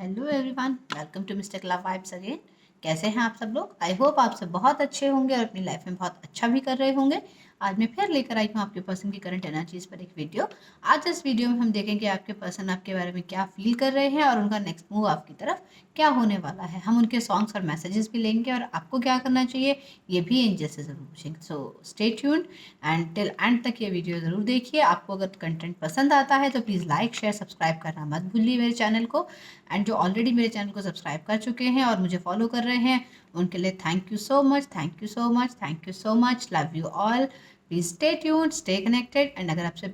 Hello everyone, welcome to mister club vibes again. कैसे हैं आप सब लोग? आई होप आप सब बहुत अच्छे होंगे और अपनी लाइफ में बहुत अच्छा भी कर रहे होंगे। आज मैं फिर लेकर आई हूँ आपके पर्सन की करंट एनर्जीज पर एक वीडियो। आज इस वीडियो में हम देखेंगे आपके पर्सन आपके बारे में क्या फील कर रहे हैं और उनका नेक्स्ट मूव आपकी तरफ क्या होने वाला है। हम उनके सॉन्ग्स और मैसेजेस भी लेंगे और आपको क्या करना चाहिए ये भी एंजल से ज़रूर पूछेंगे। So stay tuned and till and तक ये वीडियो ज़रूर देखिए। आपको अगर कंटेंट पसंद आता है तो प्लीज़ लाइक शेयर सब्सक्राइब करना मत भूलिए मेरे चैनल को। एंड जो ऑलरेडी मेरे चैनल को सब्सक्राइब कर चुके हैं और मुझे फॉलो कर रहे हैं उनके लिए thank you so much, thank you so much, thank you so much. Love you all. Please stay tuned, stay connected. And अगर आपसे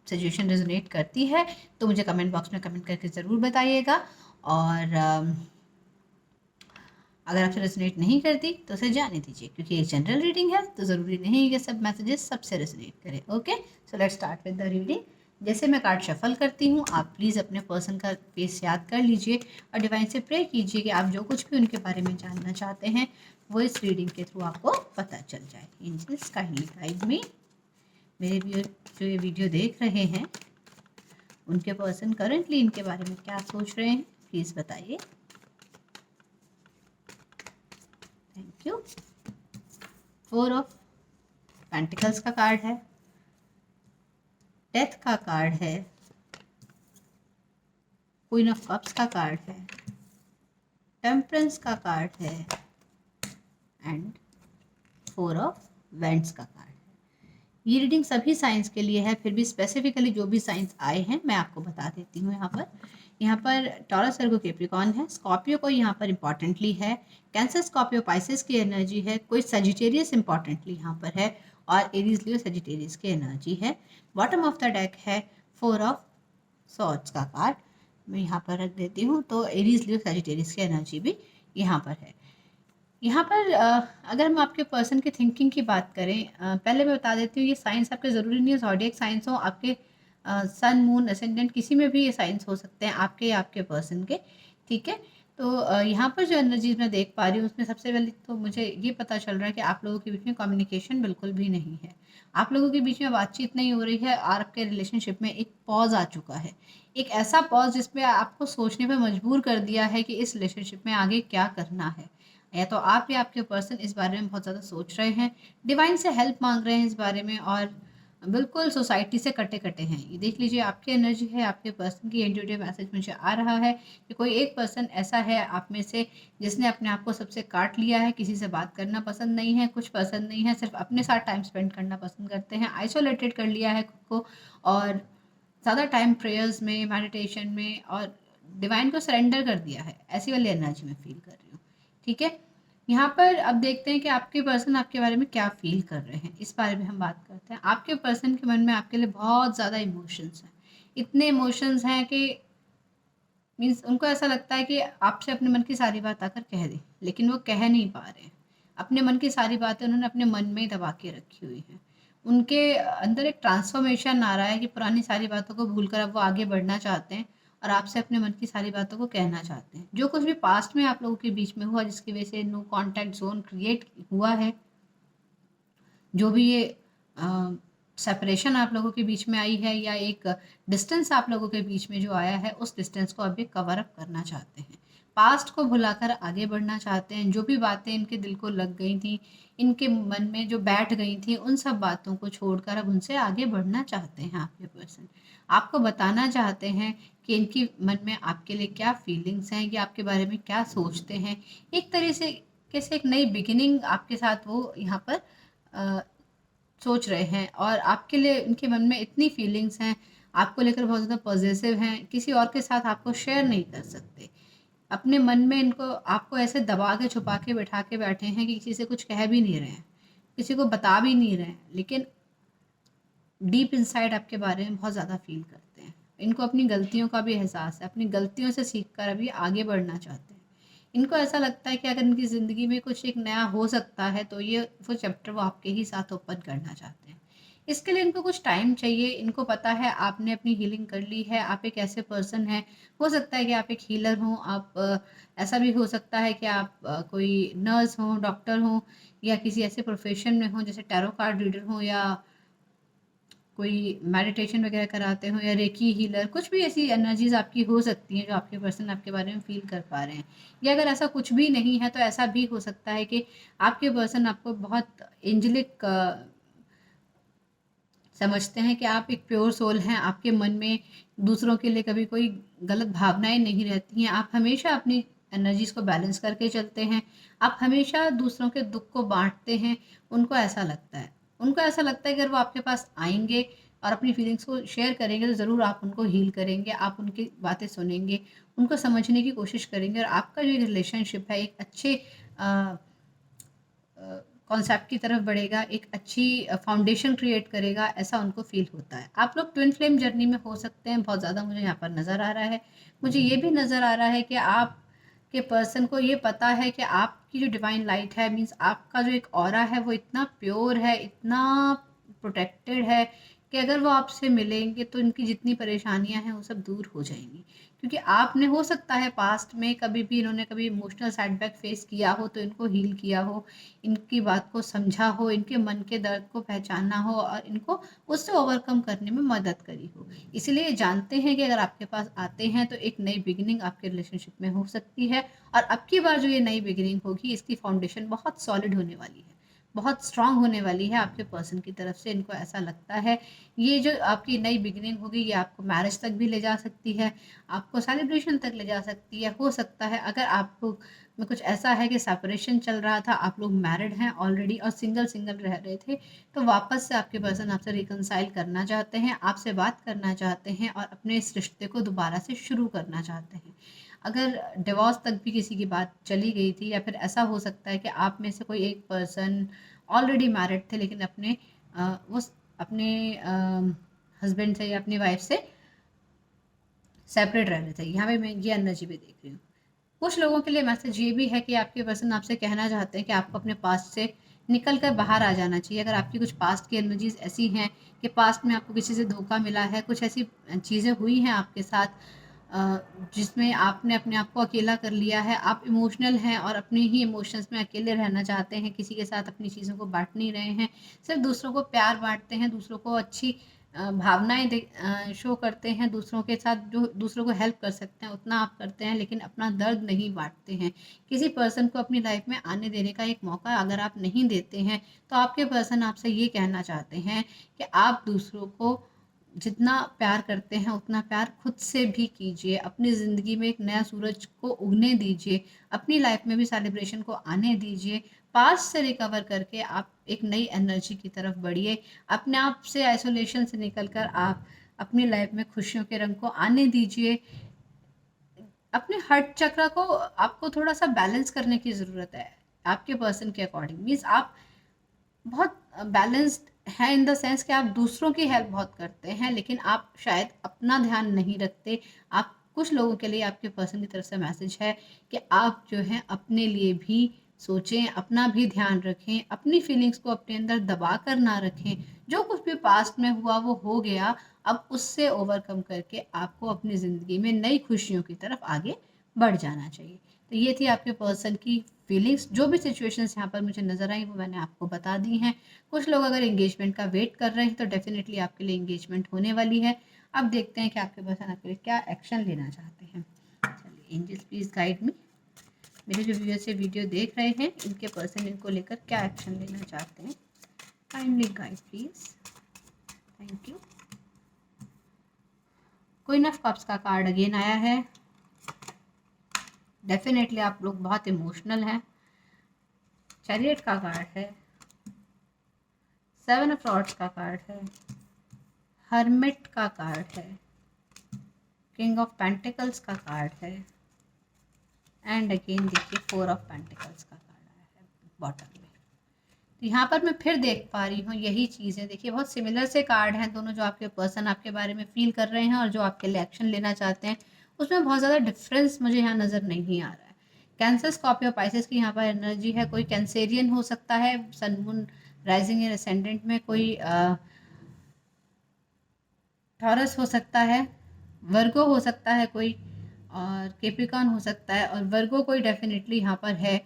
सिचुएशन रेजोनेट करती है तो मुझे कमेंट बॉक्स में कमेंट करके ज़रूर बताइएगा। और अगर आपसे रेजोनेट नहीं करती तो उसे जाने दीजिए, क्योंकि ये जनरल रीडिंग है तो ज़रूरी नहीं कि सब मैसेजेस सबसे रेजोनेट करें। Okay, so let's start with the reading. जैसे मैं कार्ड शफल करती हूँ आप प्लीज़ अपने पर्सन का फेस याद कर लीजिए और डिवाइन से प्रे कीजिए कि आप जो कुछ भी उनके बारे में जानना चाहते हैं वो इस रीडिंग के थ्रू आपको पता चल जाए। Angels kindly guide me. मेरे जो ये वीडियो देख रहे हैं उनके पर्सन करंटली इनके बारे में क्या सोच रहे हैं प्लीज़ बताइए। Thank you. 4 ऑफ पेंटिकल्स का कार्ड है, डेथ का कार्ड है, क्वीन ऑफ कप्स का कार्ड है, टेम्परेंस का कार्ड है एंड 4 ऑफ वेंट्स का कार्ड है। ये रीडिंग सभी साइंस के लिए है, फिर भी स्पेसिफिकली जो भी साइंस आए हैं मैं आपको बता देती हूँ। यहाँ पर टॉरस वर्गो कैप्रिकॉर्न है, स्कॉर्पियो को यहाँ पर इंपॉर्टेंटली है, कैंसर स्कॉर्पियो पाइसेस की एनर्जी है, कोई सजिटेरियस इंपॉर्टेंटली यहाँ पर है और एरीज लियो सजिटेरियस की एनर्जी है। बॉटम ऑफ द डेक है 4 ऑफ सॉर्ड्स का कार्ड, मैं यहाँ पर रख देती हूँ। तो एरीज लियो सजिटेरियस की एनर्जी भी यहाँ पर है। यहाँ पर अगर हम आपके पर्सन की थिंकिंग की बात करें, पहले मैं बता देती हूँ ये साइंस आपके ज़रूरी नहीं है ज़ोडिएक साइंस हो, आपके सन मून असेंडेंट किसी में भी ये साइंस हो सकते हैं आपके या आपके पर्सन के। ठीक है, तो यहाँ पर जो एनर्जीज मैं देख पा रही हूँ उसमें सबसे पहले तो मुझे ये पता चल रहा है कि आप लोगों के बीच में कम्युनिकेशन बिल्कुल भी नहीं है, आप लोगों के बीच में बातचीत नहीं हो रही है और आपके रिलेशनशिप में एक पॉज आ चुका है, एक ऐसा पॉज जिसमें आपको सोचने पर मजबूर कर दिया है कि इस रिलेशनशिप में आगे क्या करना है। या तो आप या आपके पर्सन इस बारे में बहुत ज़्यादा सोच रहे हैं, डिवाइन से हेल्प मांग रहे हैं इस बारे में और बिल्कुल सोसाइटी से कटे कटे हैं। ये देख लीजिए आपकी एनर्जी है, आपके पर्सन की इंट्यूटिव मैसेज मुझे आ रहा है कि कोई एक पर्सन ऐसा है आप में से जिसने अपने आप को सबसे काट लिया है, किसी से बात करना पसंद नहीं है, कुछ पसंद नहीं है, सिर्फ अपने साथ टाइम स्पेंड करना पसंद करते हैं, आइसोलेटेड कर लिया है खुद को और ज़्यादा टाइम प्रेयर्स में, मेडिटेशन में और डिवाइन को सरेंडर कर दिया है। ऐसी वाली एनर्जी में फील कर रही हूँ। ठीक है, यहाँ पर अब देखते हैं कि आपके पर्सन आपके बारे में क्या फील कर रहे हैं, इस बारे में हम बात करते हैं। आपके पर्सन के मन में आपके लिए बहुत ज़्यादा इमोशंस हैं, इतने इमोशंस हैं कि मीन्स उनको ऐसा लगता है कि आपसे अपने मन की सारी बात आकर कह दें, लेकिन वो कह नहीं पा रहे हैं। अपने मन की सारी बातें उन्होंने अपने मन में ही दबा के रखी हुई हैं। उनके अंदर एक ट्रांसफॉर्मेशन आ रहा है कि पुरानी सारी बातों को भूलकर अब वो आगे बढ़ना चाहते हैं और आपसे अपने मन की सारी बातों को कहना चाहते हैं। जो कुछ भी पास्ट में आप लोगों के बीच में हुआ जिसकी वजह से नो कॉन्टैक्ट जोन क्रिएट हुआ है, जो भी ये सेपरेशन आप लोगों के बीच में आई है या एक डिस्टेंस आप लोगों के बीच में जो आया है, उस डिस्टेंस को अभी कवर अप करना चाहते हैं, पास्ट को भुलाकर आगे बढ़ना चाहते हैं। जो भी बातें इनके दिल को लग गई थी, इनके मन में जो बैठ गई थी, उन सब बातों को छोड़कर अब उनसे आगे बढ़ना चाहते हैं। आपके पर्सन आपको बताना चाहते हैं कि इनकी मन में आपके लिए क्या फीलिंग्स हैं, ये आपके बारे में क्या सोचते हैं। एक तरह से कैसे एक नई बिगिनिंग आपके साथ वो यहाँ पर सोच रहे हैं और आपके लिए उनके मन में इतनी फीलिंग्स हैं, आपको लेकर बहुत ज़्यादा पॉजिटिव हैं, किसी और के साथ आपको शेयर नहीं कर सकते। अपने मन में इनको आपको ऐसे दबा के छुपा के बैठा के बैठे हैं कि किसी से कुछ कह भी नहीं रहे हैं, किसी को बता भी नहीं रहे हैं, लेकिन डीप इनसाइड आपके बारे में बहुत ज़्यादा फील करते हैं। इनको अपनी गलतियों का भी एहसास है, अपनी गलतियों से सीख कर अभी आगे बढ़ना चाहते हैं। इनको ऐसा लगता है कि अगर इनकी ज़िंदगी में कुछ एक नया हो सकता है तो ये वो चैप्टर वो आपके ही साथ ओपन करना चाहते हैं। इसके लिए इनको कुछ टाइम चाहिए। इनको पता है आपने अपनी हीलिंग कर ली है, आप एक ऐसे पर्सन हैं, हो सकता है कि आप एक हीलर हों, आप ऐसा भी हो सकता है कि आप कोई नर्स हों, डॉक्टर हों या किसी ऐसे प्रोफेशन में हों जैसे टैरो कार्ड रीडर हों या कोई मेडिटेशन वगैरह कराते हो या रेकी हीलर, कुछ भी ऐसी एनर्जीज आपकी हो सकती हैं जो आपके पर्सन आपके बारे में फील कर पा रहे हैं। या अगर ऐसा कुछ भी नहीं है तो ऐसा भी हो सकता है कि आपके पर्सन आपको बहुत एंजेलिक समझते हैं कि आप एक प्योर सोल हैं, आपके मन में दूसरों के लिए कभी कोई गलत भावनाएं नहीं रहती हैं, आप हमेशा अपनी एनर्जीज को बैलेंस करके चलते हैं, आप हमेशा दूसरों के दुख को बांटते हैं। उनको ऐसा लगता है कि अगर वो आपके पास आएंगे और अपनी फीलिंग्स को शेयर करेंगे तो ज़रूर आप उनको हील करेंगे, आप उनकी बातें सुनेंगे, उनको समझने की कोशिश करेंगे और आपका जो रिलेशनशिप है एक अच्छे कॉन्सेप्ट की तरफ बढ़ेगा, एक अच्छी फाउंडेशन क्रिएट करेगा, ऐसा उनको फील होता है। आप लोग ट्विन फ्लेम जर्नी में हो सकते हैं, बहुत ज़्यादा मुझे यहाँ पर नज़र आ रहा है। मुझे ये भी नज़र आ रहा है कि आप के पर्सन को ये पता है कि आपकी जो डिवाइन लाइट है, मीन्स आपका जो एक ऑरा है वो इतना प्योर है, इतना प्रोटेक्टेड है कि अगर वो आपसे मिलेंगे तो इनकी जितनी परेशानियां हैं वो सब दूर हो जाएंगी। क्योंकि आपने हो सकता है पास्ट में कभी भी इन्होंने कभी इमोशनल सेटबैक फेस किया हो तो इनको हील किया हो, इनकी बात को समझा हो, इनके मन के दर्द को पहचाना हो और इनको उससे ओवरकम करने में मदद करी हो। इसीलिए जानते हैं कि अगर आपके पास आते हैं तो एक नई बिगिनिंग आपके रिलेशनशिप में हो सकती है और अब की बार जो ये नई बिगिनिंग होगी इसकी फाउंडेशन बहुत सॉलिड होने वाली है, बहुत स्ट्रांग होने वाली है आपके पर्सन की तरफ से। इनको ऐसा लगता है ये जो आपकी नई बिगिनिंग होगी ये आपको मैरिज तक भी ले जा सकती है, आपको सेलिब्रेशन तक ले जा सकती है। हो सकता है अगर आपको में कुछ ऐसा है कि सेपरेशन चल रहा था, आप लोग मैरिड हैं ऑलरेडी और सिंगल सिंगल रह रहे थे, तो वापस से आपके पर्सन आपसे रिकनसाइल करना चाहते हैं, आपसे बात करना चाहते हैं और अपने इस रिश्ते को दोबारा से शुरू करना चाहते हैं। अगर डिवोर्स तक भी किसी की बात चली गई थी या फिर ऐसा हो सकता है कि आप में से कोई एक पर्सन ऑलरेडी मैरिड थे लेकिन वो अपने हस्बैंड से या अपनी वाइफ से सेपरेट रह रहे थे। यहाँ पे मैं ये एनर्जी भी देख रही हूँ। कुछ लोगों के लिए मैसेज ये भी है कि आपके पर्सन आपसे कहना चाहते हैं कि आपको अपने पास्ट से निकल कर बाहर आ जाना चाहिए। अगर आपकी कुछ पास्ट की एनर्जीज ऐसी हैं कि पास्ट में आपको किसी से धोखा मिला है, कुछ ऐसी चीज़ें हुई हैं आपके साथ जिसमें आपने अपने आप को अकेला कर लिया है, आप इमोशनल हैं और अपने ही इमोशंस में अकेले रहना चाहते हैं, किसी के साथ अपनी चीज़ों को बांट नहीं रहे हैं, सिर्फ दूसरों को प्यार बांटते हैं, दूसरों को अच्छी भावनाएं शो करते हैं, दूसरों के साथ जो दूसरों को हेल्प कर सकते हैं उतना आप करते हैं लेकिन अपना दर्द नहीं बांटते हैं। किसी पर्सन को अपनी लाइफ में आने देने का एक मौका अगर आप नहीं देते हैं तो आपके पर्सन आपसे ये कहना चाहते हैं कि आप दूसरों को जितना प्यार करते हैं उतना प्यार खुद से भी कीजिए, अपनी ज़िंदगी में एक नया सूरज को उगने दीजिए, अपनी लाइफ में भी सेलिब्रेशन को आने दीजिए, पास्ट से रिकवर करके आप एक नई एनर्जी की तरफ बढ़िए, अपने आप से आइसोलेशन से निकलकर आप अपनी लाइफ में खुशियों के रंग को आने दीजिए। अपने हार्ट चक्र को आपको थोड़ा सा बैलेंस करने की ज़रूरत है आपके पर्सन के अकॉर्डिंग। मीन्स आप बहुत बैलेंस्ड है इन द सेंस कि आप दूसरों की हेल्प बहुत करते हैं लेकिन आप शायद अपना ध्यान नहीं रखते। आप कुछ लोगों के लिए आपके पर्सन की तरफ से मैसेज है कि आप जो है अपने लिए भी सोचें, अपना भी ध्यान रखें, अपनी फीलिंग्स को अपने अंदर दबा कर ना रखें। जो कुछ भी पास्ट में हुआ वो हो गया, अब उससे ओवरकम करके आपको अपनी ज़िंदगी में नई खुशियों की तरफ आगे बढ़ जाना चाहिए। तो ये थी आपके पर्सन की फीलिंग्स। जो भी सिचुएशंस यहाँ पर मुझे नज़र आई वो मैंने आपको बता दी हैं। कुछ लोग अगर एंगेजमेंट का वेट कर रहे हैं तो डेफिनेटली आपके लिए एंगेजमेंट होने वाली है। अब देखते हैं कि आपके पर्सन आपके लिए क्या एक्शन लेना चाहते हैं। चलिए एंजल्स प्लीज़ गाइड मी। मेरे जो व्यूअर्स ये वीडियो देख रहे हैं इनके पर्सन इनको लेकर क्या एक्शन लेना चाहते हैं, kindly guide please. Thank you. Queen of cups का कार्ड अगेन आया है। डेफिनेटली आप लोग बहुत इमोशनल हैं। चैरियट का कार्ड है, 7 ऑफ रॉड्स का कार्ड है, हर्मिट का कार्ड है, किंग ऑफ पेंटिकल्स का कार्ड है एंड अगेन देखिए 4 ऑफ पेंटिकल्स का कार्ड आया है बॉटम में। तो यहाँ पर मैं फिर देख पा रही हूँ यही चीज़ें। देखिए बहुत सिमिलर से कार्ड हैं दोनों, जो आपके पर्सन आपके बारे में फील कर रहे हैं और जो आपके लिए एक्शन लेना चाहते हैं उसमें बहुत ज़्यादा डिफरेंस मुझे यहाँ नज़र नहीं आ रहा है। कैंसर, स्कॉर्पियो, पाइसेस की यहाँ पर एनर्जी है। कोई कैंसेरियन हो सकता है सन मून राइजिंग या असेंडेंट में, कोई टॉरस हो सकता है, वर्गो हो सकता है कोई, और कैप्रिकॉर्न हो सकता है। और वर्गो कोई डेफिनेटली यहाँ पर है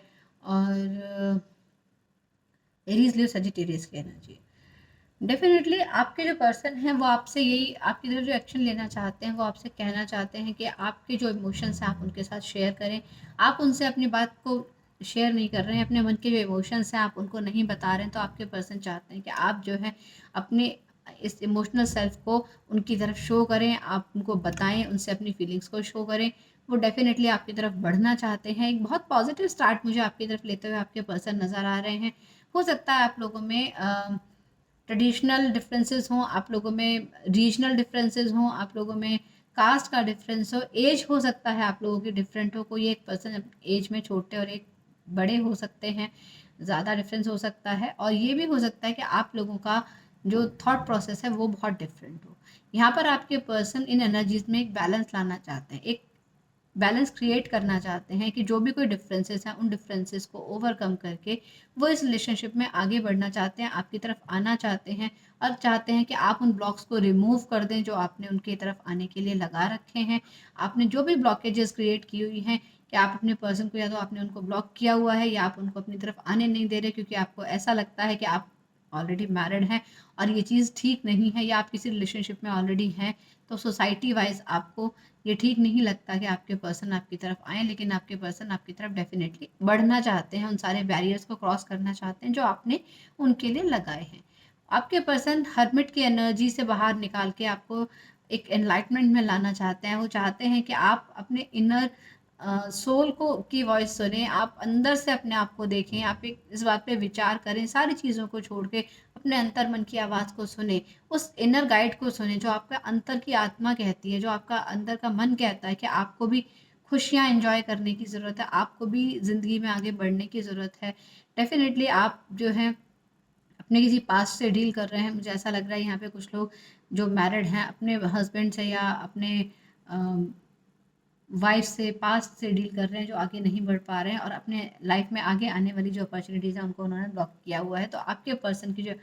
और एरीज, लियो, सजिटेरियस की एनर्जी। डेफिनेटली आपके जो पर्सन हैं वो आपसे यही आपकी तरफ जो एक्शन लेना चाहते हैं वो आपसे कहना चाहते हैं कि आपके जो इमोशंस हैं आप उनके साथ शेयर करें। आप उनसे अपनी बात को शेयर नहीं कर रहे हैं, अपने मन के जो इमोशंस हैं आप उनको नहीं बता रहे हैं, तो आपके पर्सन चाहते हैं कि आप जो है अपने इस इमोशनल सेल्फ को उनकी तरफ शो करें, आप उनको बताएं, उनसे अपनी फीलिंग्स को शो करें। वो डेफिनेटली आपकी तरफ बढ़ना चाहते हैं। एक बहुत पॉजिटिव स्टार्ट मुझे आपकी तरफ लेते हुए आपके पर्सन नज़र आ रहे हैं। हो सकता है आप लोगों में ट्रेडिशनल डिफरेंसेस हों, आप लोगों में रीजनल डिफरेंसेस हों, आप लोगों में कास्ट का डिफरेंस हो, एज हो सकता है आप लोगों की डिफरेंट हो, कोई एक पर्सन एज में छोटे और एक बड़े हो सकते हैं, ज़्यादा डिफरेंस हो सकता है, और ये भी हो सकता है कि आप लोगों का जो थॉट प्रोसेस है वो बहुत डिफरेंट हो। यहाँ पर आपके पर्सन इन एनर्जीज में एक बैलेंस लाना चाहते हैं, एक बैलेंस क्रिएट करना चाहते हैं कि जो भी कोई डिफरेंसेस हैं उन डिफरेंसेस को ओवरकम करके वो इस रिलेशनशिप में आगे बढ़ना चाहते हैं, आपकी तरफ आना चाहते हैं, और चाहते हैं कि आप उन ब्लॉक्स को रिमूव कर दें जो आपने उनकी तरफ आने के लिए लगा रखे हैं। आपने जो भी ब्लॉकेजेस क्रिएट की हुई हैं कि आप अपने पर्सन को या तो आपने उनको ब्लॉक किया हुआ है या आप उनको अपनी तरफ आने नहीं दे रहे क्योंकि आपको ऐसा लगता है कि आप ऑलरेडी मैरिड हैं और ये चीज़ ठीक नहीं है, या आप किसी रिलेशनशिप में ऑलरेडी हैं तो सोसाइटी वाइज आपको ये ठीक नहीं लगता कि आपके पर्सन आपकी तरफ आए, लेकिन आपके पर्सन आपकी तरफ डेफिनेटली बढ़ना चाहते हैं, उन सारे बैरियर्स को क्रॉस करना चाहते हैं जो आपने उनके लिए लगाए हैं। आपके पर्सन हर्मिट की एनर्जी से बाहर निकाल के आपको एक एनलाइटमेंट में लाना चाहते हैं। वो चाहते हैं कि आप अपने इनर सोल को की वॉइस सुने, आप अंदर से अपने आप को देखें, आप एक इस बात पे विचार करें, सारी चीज़ों को छोड़ के अपने अंतर मन की आवाज़ को सुने, उस इनर गाइड को सुने जो आपका अंतर की आत्मा कहती है, जो आपका अंदर का मन कहता है कि आपको भी खुशियाँ एंजॉय करने की ज़रूरत है, आपको भी ज़िंदगी में आगे बढ़ने की ज़रूरत है। डेफिनेटली आप जो हैं अपने किसी पास्ट से डील कर रहे हैं। मुझे ऐसा लग रहा है यहाँ पे कुछ लोग जो मैरिड हैं अपने हस्बैंड से या अपने वाइफ से पास्ट से डील कर रहे हैं जो आगे नहीं बढ़ पा रहे हैं, और अपने लाइफ में आगे आने वाली जो अपॉर्चुनिटीज़ हैं उनको उन्होंने ब्लॉक किया हुआ है। तो आपके पर्सन की जो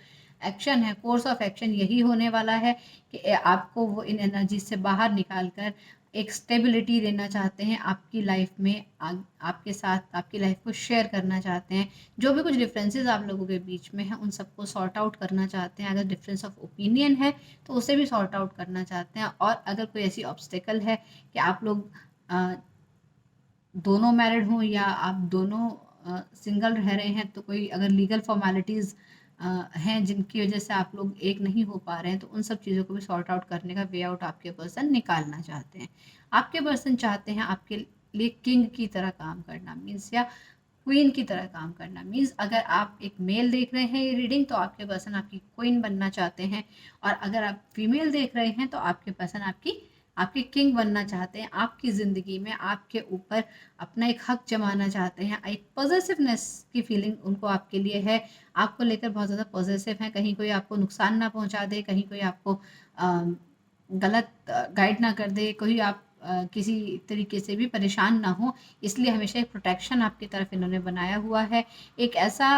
एक्शन है, कोर्स ऑफ एक्शन यही होने वाला है कि आपको वो इन एनर्जी से बाहर निकाल कर एक स्टेबिलिटी देना चाहते हैं आपकी लाइफ में, आपके साथ आपकी लाइफ को शेयर करना चाहते हैं। जो भी कुछ डिफरेंसेस आप लोगों के बीच में हैं उन सबको सॉर्ट आउट करना चाहते हैं। अगर डिफरेंस ऑफ ओपिनियन है तो उसे भी सॉर्ट आउट करना चाहते हैं, और अगर कोई ऐसी ऑब्स्टेकल है कि आप लोग दोनों मैरिड हों या आप दोनों सिंगल रह रहे हैं, तो कोई अगर लीगल फॉर्मेलिटीज़ हैं जिनकी वजह से आप लोग एक नहीं हो पा रहे हैं, तो उन सब चीज़ों को भी सॉर्ट आउट करने का वे आउट आपके पर्सन निकालना चाहते हैं। आपके पर्सन चाहते हैं आपके लिए किंग की तरह काम करना, मीन्स या क्वीन की तरह काम करना। मीन्स अगर आप एक मेल देख रहे हैं ये रीडिंग तो आपके पर्सन आपकी क्वीन बनना चाहते हैं, और अगर आप फीमेल देख रहे हैं तो आपके पर्सन आपकी किंग बनना चाहते हैं। आपकी ज़िंदगी में आपके ऊपर अपना एक हक जमाना चाहते हैं। एक पॉजिटिवनेस की फीलिंग उनको आपके लिए है, आपको लेकर बहुत ज़्यादा पॉजिटिव है। कहीं कोई आपको नुकसान ना पहुंचा दे, कहीं कोई आपको गलत गाइड ना कर दे, कोई आप किसी तरीके से भी परेशान ना हो, इसलिए हमेशा एक प्रोटेक्शन आपकी तरफ इन्होंने बनाया हुआ है। एक ऐसा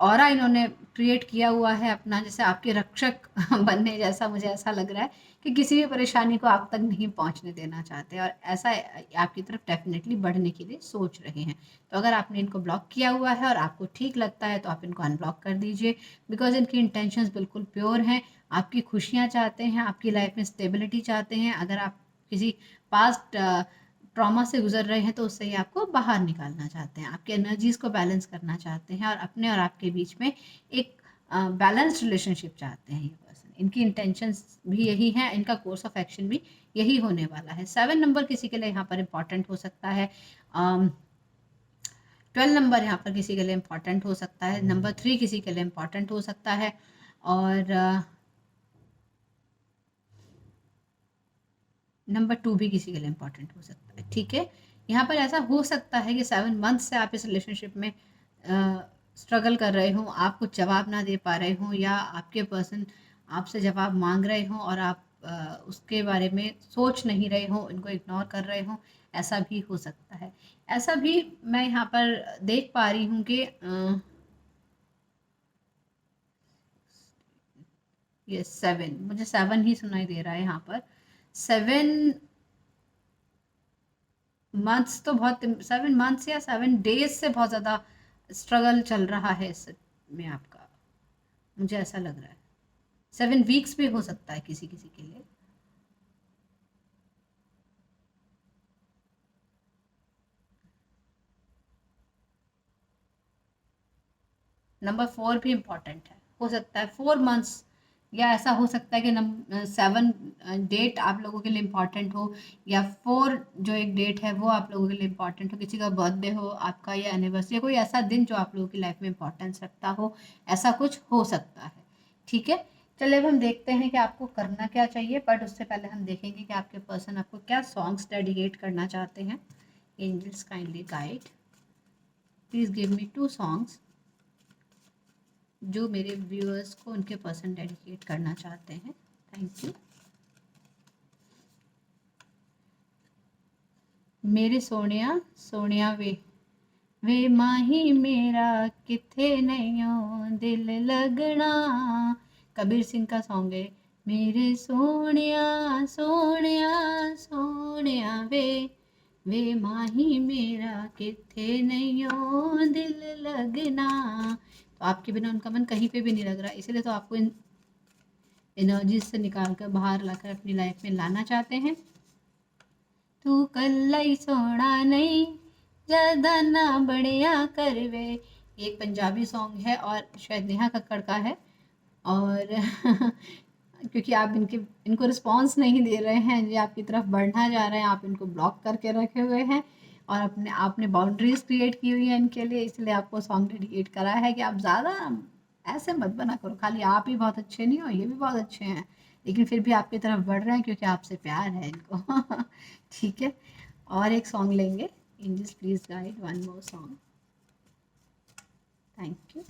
ऑरा इन्होंने क्रिएट किया हुआ है अपना, जैसे आपके रक्षक बनने जैसा। मुझे ऐसा लग रहा है कि किसी भी परेशानी को आप तक नहीं पहुंचने देना चाहते, और ऐसा आपकी तरफ डेफिनेटली बढ़ने के लिए सोच रहे हैं। तो अगर आपने इनको ब्लॉक किया हुआ है और आपको ठीक लगता है तो आप इनको अनब्लॉक कर दीजिए, बिकॉज इनकी इंटेंशंस बिल्कुल प्योर हैं। आपकी खुशियाँ चाहते हैं, आपकी लाइफ में स्टेबिलिटी चाहते हैं। अगर आप किसी पास्ट ट्रॉमा से गुजर रहे हैं तो उससे ही आपको बाहर निकालना चाहते हैं, आपके एनर्जीज को बैलेंस करना चाहते हैं, और अपने और आपके बीच में एक बैलेंस्ड रिलेशनशिप चाहते हैं ये पर्सन। इनकी इंटेंशंस भी यही हैं, इनका कोर्स ऑफ एक्शन भी यही होने वाला है। 7 नंबर किसी के लिए यहाँ पर इम्पॉर्टेंट हो सकता है, 12 नंबर यहाँ पर किसी के लिए इम्पॉर्टेंट हो सकता है, नंबर 3 किसी के लिए इम्पॉर्टेंट हो सकता है, और नंबर 2 भी किसी के लिए इम्पॉर्टेंट हो सकता है। ठीक है, यहाँ पर ऐसा हो सकता है कि 7 मंथ से आप इस रिलेशनशिप में स्ट्रगल कर रहे हों, आप कुछ जवाब ना दे पा रहे हों, या आपके पर्सन आपसे जवाब मांग रहे हों और आप उसके बारे में सोच नहीं रहे हों, इनको इग्नोर कर रहे हों, ऐसा भी हो सकता है। ऐसा भी मैं यहाँ पर देख पा रही हूँ कि ये 7, मुझे 7 ही सुनाई दे रहा है यहाँ पर। 7 मंथ्स तो बहुत, 7 मंथ्स या 7 डेज से बहुत ज़्यादा स्ट्रगल चल रहा है इस में आपका। मुझे ऐसा लग रहा है 7 वीक्स भी हो सकता है किसी किसी के लिए। नंबर 4 भी इम्पॉर्टेंट है, हो सकता है 4 मंथ्स, या ऐसा हो सकता है कि 7 डेट आप लोगों के लिए इम्पॉर्टेंट हो, या 4 जो एक डेट है वो आप लोगों के लिए इम्पॉर्टेंट हो, किसी का बर्थडे हो आपका या एनिवर्सरी, या कोई ऐसा दिन जो आप लोगों की लाइफ में इम्पॉर्टेंस रखता हो, ऐसा कुछ हो सकता है। ठीक है, चलिए अब हम देखते हैं कि आपको करना क्या चाहिए, बट उससे पहले हम देखेंगे कि आपके पर्सन आपको क्या सॉन्ग्स डेडिकेट करना चाहते हैं। Angels kindly guide, please give me 2 songs जो मेरे व्यूअर्स को उनके पर्सन डेडिकेट करना चाहते हैं। Thank you. मेरे सोनिया सोनिया वे माही मेरा किथे नहीं दिल लगना, कबीर सिंह का सॉन्ग है। मेरे सोनिया सोनिया सोनिया वे माही मेरा किथे नहीं दिल लगना। तो आपके बिना उनका मन कहीं पे भी नहीं लग रहा, इसलिए तो आपको इन एनर्जी से निकाल कर बाहर लाकर अपनी लाइफ में लाना चाहते हैं। तू कल्ला ही सोना नहीं ज़्यादा ना बढ़िया करवे, ये एक पंजाबी सॉन्ग है और शायद नेहा कक्कड़ का है। और क्योंकि आप इनको रिस्पॉन्स नहीं दे रहे हैं, ये आपकी तरफ बढ़ना जा रहे हैं, आप इनको ब्लॉक करके रखे हुए हैं और आपने बाउंड्रीज क्रिएट की हुई है इनके लिए, इसलिए आपको सॉन्ग डेडिकेट करा है कि आप ज़्यादा ऐसे मत बना करो, खाली आप ही बहुत अच्छे नहीं हो, ये भी बहुत अच्छे हैं, लेकिन फिर भी आपकी तरफ बढ़ रहे हैं क्योंकि आपसे प्यार है इनको। ठीक है, और एक सॉन्ग लेंगे। Angels please guide one more song. Thank you.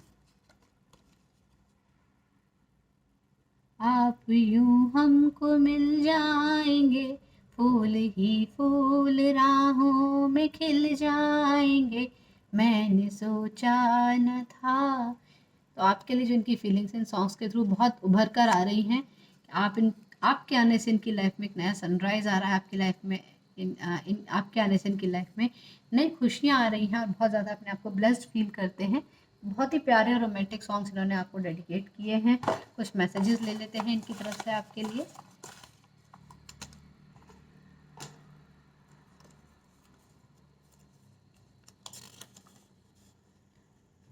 आप यूं हमको मिल जाएंगे, फूल ही फूल राहों में खिल जाएंगे, मैंने सोचा न था। तो आपके लिए जो इनकी फीलिंग्स इन सॉन्ग्स के थ्रू बहुत उभर कर आ रही हैं, आपके आने से इनकी लाइफ में एक नया सनराइज आ रहा है, आपकी लाइफ में आपके आने से इनकी लाइफ में नई खुशियाँ आ रही हैं और बहुत ज़्यादा अपने आप को ब्लेस्ड फील करते हैं। बहुत ही प्यारे और रोमांटिक सॉन्ग्स इन्होंने आपको डेडिकेट किए हैं। कुछ मैसेजेस ले लेते हैं इनकी तरफ से आपके लिए।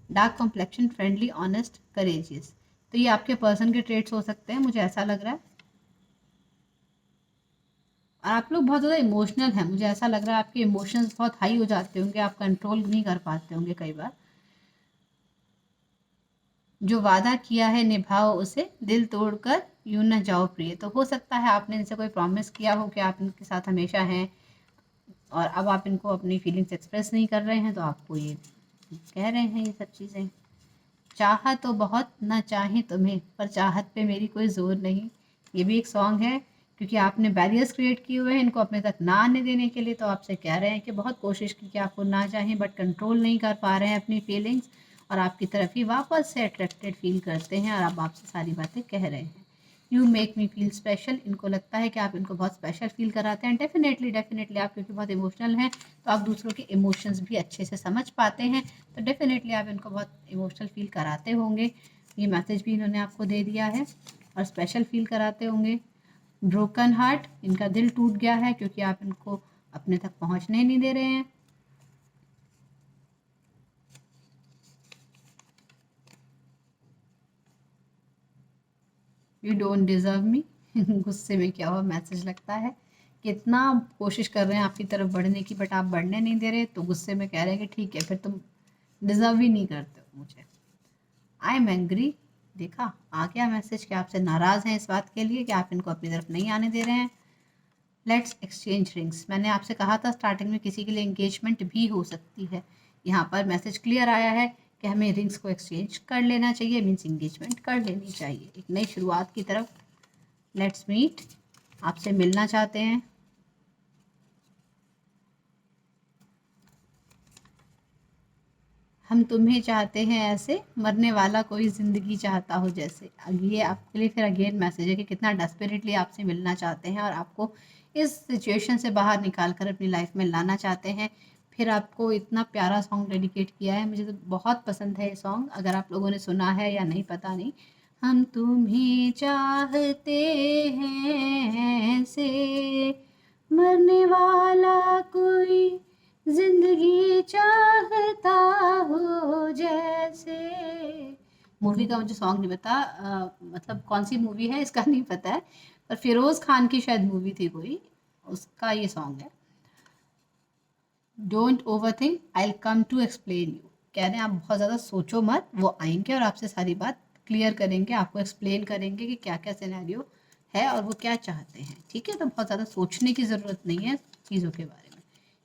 Dark complexion, friendly, honest, courageous, तो ये आपके पर्सन के ट्रेट्स हो सकते हैं, मुझे ऐसा लग रहा है। और आप लोग बहुत ज़्यादा इमोशनल हैं, मुझे ऐसा लग रहा है आपके इमोशंस बहुत हाई हो जाते होंगे, आप कंट्रोल नहीं कर पाते होंगे कई बार। जो वादा किया है निभाओ उसे, दिल तोड़कर यूं न जाओ प्रिय, तो हो सकता है आपने इनसे कोई प्रॉमिस किया हो कि आप इनके साथ हमेशा हैं और अब आप इनको अपनी फीलिंग्स एक्सप्रेस नहीं कर रहे हैं, तो आपको ये कह रहे हैं ये सब चीज़ें। चाहा तो बहुत ना चाहे तुम्हें, पर चाहत पे मेरी कोई ज़ोर नहीं, ये भी एक सॉन्ग है, क्योंकि आपने बैरियर्स क्रिएट किए हुए हैं इनको अपने तक ना आने देने के लिए, तो आपसे कह रहे हैं कि बहुत कोशिश की कि आपको ना चाहें बट कंट्रोल नहीं कर पा रहे हैं अपनी फीलिंग्स, और आपकी तरफ ही वापस से अट्रैक्टेड फील करते हैं और अब आपसे सारी बातें कह रहे हैं। You make me feel special, इनको लगता है कि आप इनको बहुत स्पेशल फील कराते हैं। डेफिनेटली आप क्योंकि बहुत इमोशनल हैं तो आप दूसरों के इमोशंस भी अच्छे से समझ पाते हैं, तो डेफिनेटली आप इनको बहुत इमोशनल फील कराते होंगे, ये मैसेज भी इन्होंने आपको दे दिया है, और स्पेशल फील कराते होंगे। ब्रोकन हार्ट, इनका दिल टूट गया है क्योंकि आप इनको अपने तक पहुंचने नहीं दे रहे हैं। यू डोंट डिज़र्व मी, गुस्से में क्या हुआ मैसेज लगता है, कितना कोशिश कर रहे हैं आपकी तरफ बढ़ने की बट आप बढ़ने नहीं दे रहे, तो गुस्से में कह रहे हैं कि ठीक है फिर तुम डिज़र्व ही नहीं करते हो मुझे। आई एम एंग्री, देखा आ गया मैसेज कि आपसे नाराज़ हैं इस बात के लिए कि आप इनको अपनी तरफ नहीं आने दे रहे हैं। लेट्स एक्सचेंज रिंग्स, मैंने आपसे कहा था स्टार्टिंग में किसी के लिए एंगेजमेंट भी हो सकती है, यहाँ पर मैसेज क्लियर आया है कि हमें रिंग्स को एक्सचेंज कर लेना चाहिए, मीन्स एंगेजमेंट कर लेनी चाहिए एक नई शुरुआत की तरफ। लेट्स मीट, आपसे मिलना चाहते हैं। हम तुम्हें चाहते हैं ऐसे, मरने वाला कोई ज़िंदगी चाहता हो जैसे। अब ये आपके लिए फिर अगेन मैसेज है कि कितना डेस्परेटली आपसे मिलना चाहते हैं और आपको इस सिचुएशन से बाहर निकाल कर अपनी लाइफ में लाना चाहते हैं। फिर आपको इतना प्यारा सॉन्ग डेडिकेट किया है, मुझे तो बहुत पसंद है ये सॉन्ग, अगर आप लोगों ने सुना है या नहीं पता नहीं, हम तुम्हें चाहते हैं ऐसे, मरने वाला कोई जिंदगी चाहता हो जैसे। मूवी का मुझे सॉन्ग नहीं पता, मतलब कौन सी मूवी है इसका नहीं पता है, पर फिरोज खान की शायद मूवी थी कोई, उसका ये सॉन्ग है। Don't overthink, I come to explain you. कह रहे हैं आप बहुत ज़्यादा सोचो मत, वो आएंगे और आपसे सारी बात क्लियर करेंगे, आपको एक्सप्लेन करेंगे कि क्या क्या सिनेरियो है और वो क्या चाहते हैं। ठीक है, तो बहुत ज़्यादा सोचने की ज़रूरत नहीं है चीज़ों के बारे में।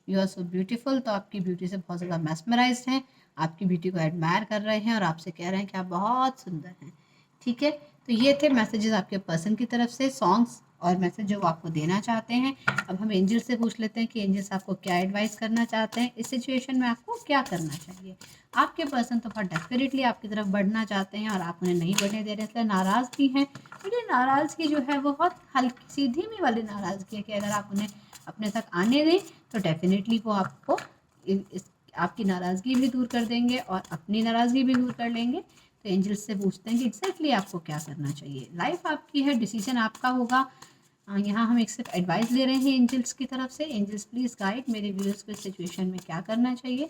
यू आर सो ब्यूटीफुल, तो आपकी ब्यूटी से बहुत ज़्यादा मैस्मराइज्ड हैं, आपकी ब्यूटी को एडमायर कर रहे हैं और आपसे कह रहे हैं कि आप बहुत सुंदर हैं। ठीक है, तो ये थे मैसेजेस आपके पर्सन की तरफ से, सॉन्ग्स और मैसेज जो वो आपको देना चाहते हैं। अब हम एंजल से पूछ लेते हैं कि एंजल्स आपको क्या एडवाइस करना चाहते हैं, इस सिचुएशन में आपको क्या करना चाहिए। आपके पर्सन तो बहुत डेफिनेटली आपकी तरफ बढ़ना चाहते हैं और आप उन्हें नहीं बढ़ने दे रहे, इसलिए नाराज़ भी हैं। और ये नाराज़गी जो है वो बहुत हल्की सी धीमी वाली नाराज़गी है कि अगर आप उन्हें अपने तक आने दें तो डेफिनेटली वो आपको आपकी नाराज़गी भी दूर कर देंगे और अपनी नाराज़गी भी दूर कर लेंगे। तो एंजल्स से पूछते हैं कि एग्जैक्टली आपको क्या करना चाहिए। लाइफ आपकी है, डिसीजन आपका होगा। यहाँ हम एक सिर्फ एडवाइस ले रहे हैं एंजल्स की तरफ से। एंजल्स प्लीज़ गाइड मेरे व्यूअर्स को इस सिचुएशन में क्या करना चाहिए।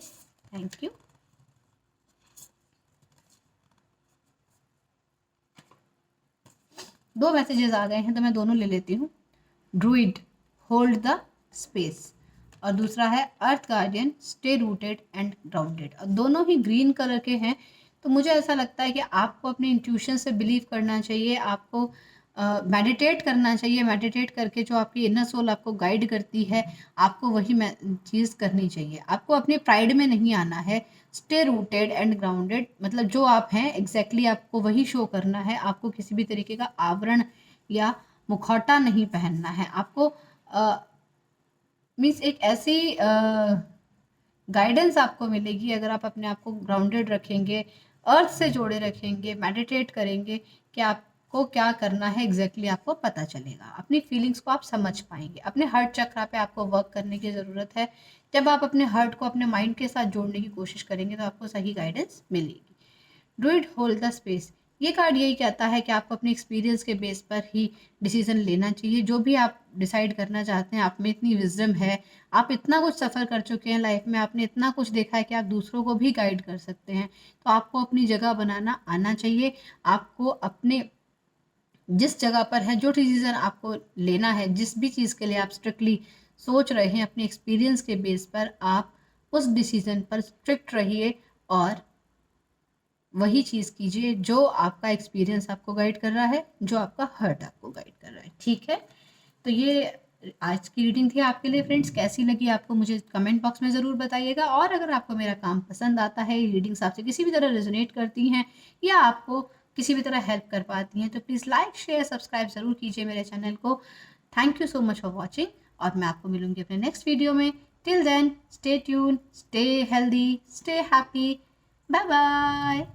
Thank you. दो मैसेजेस आ गए हैं तो मैं दोनों ले लेती हूँ। ड्रूइड, होल्ड द स्पेस, और दूसरा है earth guardian, stay rooted and grounded. और दोनों ही ग्रीन कलर के हैं, तो मुझे ऐसा लगता है कि आपको अपने इंट्यूशन से बिलीव करना चाहिए, आपको मेडिटेट करना चाहिए। मेडिटेट करके जो आपकी इनर सोल आपको गाइड करती है, आपको वही चीज़ करनी चाहिए। आपको अपने प्राइड में नहीं आना है। स्टे रूटेड एंड ग्राउंडेड, मतलब जो आप हैं एग्जैक्टली आपको वही शो करना है। आपको किसी भी तरीके का आवरण या मुखौटा नहीं पहनना है। आपको मीन्स एक ऐसी गाइडेंस आपको मिलेगी अगर आप अपने आप को ग्राउंडेड रखेंगे, अर्थ से जोड़े रखेंगे, मेडिटेट करेंगे, कि आपको क्या करना है एग्जैक्टली आपको पता चलेगा। अपनी फीलिंग्स को आप समझ पाएंगे। अपने हर्ट चक्रा पे आपको वर्क करने की ज़रूरत है। जब आप अपने हर्ट को अपने माइंड के साथ जोड़ने की कोशिश करेंगे तो आपको सही गाइडेंस मिलेगी। ड्रूइड होल्ड द स्पेस, ये कार्ड यही कहता है कि आपको अपने एक्सपीरियंस के बेस पर ही डिसीजन लेना चाहिए। जो भी आप डिसाइड करना चाहते हैं, आप में इतनी विजडम है, आप इतना कुछ सफ़र कर चुके हैं लाइफ में, आपने इतना कुछ देखा है कि आप दूसरों को भी गाइड कर सकते हैं। तो आपको अपनी जगह बनाना आना चाहिए। आपको अपने जिस जगह पर है, जो डिसीज़न आपको लेना है, जिस भी चीज़ के लिए आप स्ट्रिक्टली सोच रहे हैं, अपने एक्सपीरियंस के बेस पर आप उस डिसीज़न पर स्ट्रिक्ट रहिए और वही चीज़ कीजिए जो आपका एक्सपीरियंस आपको गाइड कर रहा है, जो आपका हर्ट आपको गाइड कर रहा है। ठीक है, तो ये आज की रीडिंग थी आपके लिए फ्रेंड्स। कैसी लगी आपको मुझे कमेंट बॉक्स में ज़रूर बताइएगा। और अगर आपको मेरा काम पसंद आता है, ये रीडिंग्स आपसे किसी भी तरह रेजोनेट करती हैं या आपको किसी भी तरह हेल्प कर पाती हैं, तो प्लीज़ लाइक शेयर सब्सक्राइब ज़रूर कीजिए मेरे चैनल को। Thank you so much for watching, और मैं आपको मिलूंगी अपने नेक्स्ट वीडियो में। Till then stay tune, stay healthy, stay happy, bye bye.